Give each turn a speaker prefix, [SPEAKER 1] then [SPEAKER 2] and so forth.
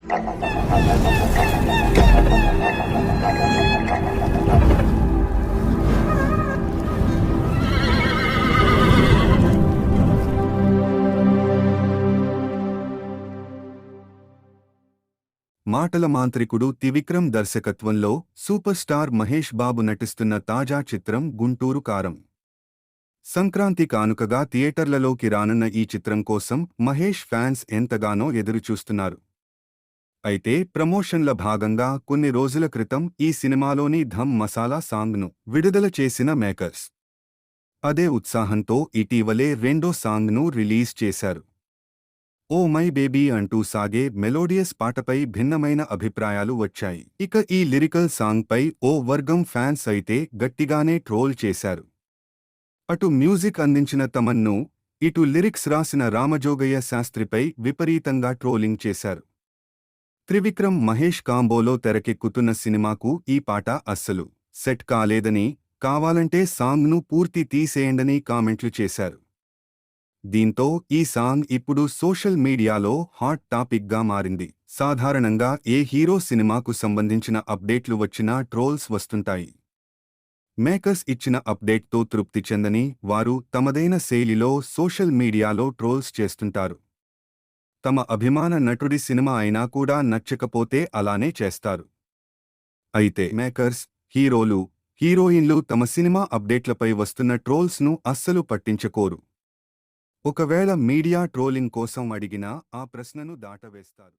[SPEAKER 1] మాటల మాంత్రికుడు త్రివిక్రమ్ దర్శకత్వంలో సూపర్ స్టార్ మహేష్ బాబు నటిస్తున్న తాజా చిత్రం గుంటూరు కారం. సంక్రాంతి కానుకగా థియేటర్లలోకి రానున్న ఈ చిత్రం కోసం మహేష్ ఫ్యాన్స్ ఎంతగానో ఎదురుచూస్తున్నారు. అయితే ప్రమోషన్ల భాగంగా కొన్ని రోజుల క్రితం ఈ సినిమాలోని ధమ్ మసాలా సాంగ్ను విడుదల చేసిన మేకర్స్ అదే ఉత్సాహంతో ఇటీవలే రెండో సాంగ్ను రిలీజ్ చేశారు. ఓ మై బేబీ అంటూ సాగే మెలోడియస్ పాటపై భిన్నమైన అభిప్రాయాలు వచ్చాయి. ఇక ఈ లిరికల్ సాంగ్పై ఓ వర్గం ఫ్యాన్స్ అయితే గట్టిగానే ట్రోల్ చేశారు. అటు మ్యూజిక్ అందించిన తమన్ను, ఇటు లిరిక్స్ రాసిన రామజోగయ్య శాస్త్రిపై విపరీతంగా ట్రోలింగ్ చేశారు. త్రివిక్రమ్ మహేష్ కాంబోలో తెరకెక్కుతున్న సినిమాకు ఈ పాట అస్సలు సెట్ కాలేదని, కావాలంటే సాంగ్ను పూర్తి తీసేయండని కామెంట్లు చేశారు. దీంతో ఈ సాంగ్ ఇప్పుడు సోషల్ మీడియాలో హాట్ టాపిక్గా మారింది. సాధారణంగా ఏ హీరో సినిమాకు సంబంధించిన అప్డేట్లు వచ్చినా ట్రోల్స్ వస్తుంటాయి. మేకర్స్ ఇచ్చిన అప్డేట్తో తృప్తి చెందని వారు తమదైన శైలిలో సోషల్ మీడియాలో ట్రోల్స్ చేస్తుంటారు. తమ అభిమాన నటుడి సినిమా అయినా కూడా నచ్చకపోతే అలానే చేస్తారు. అయితే మేకర్స్, హీరోలు, హీరోయిన్లు తమ సినిమా అప్డేట్లపై వస్తున్న ట్రోల్స్ను అస్సలు పట్టించుకోరు. ఒకవేళ మీడియా ట్రోలింగ్ కోసం అడిగినా ఆ ప్రశ్నను దాటవేస్తారు.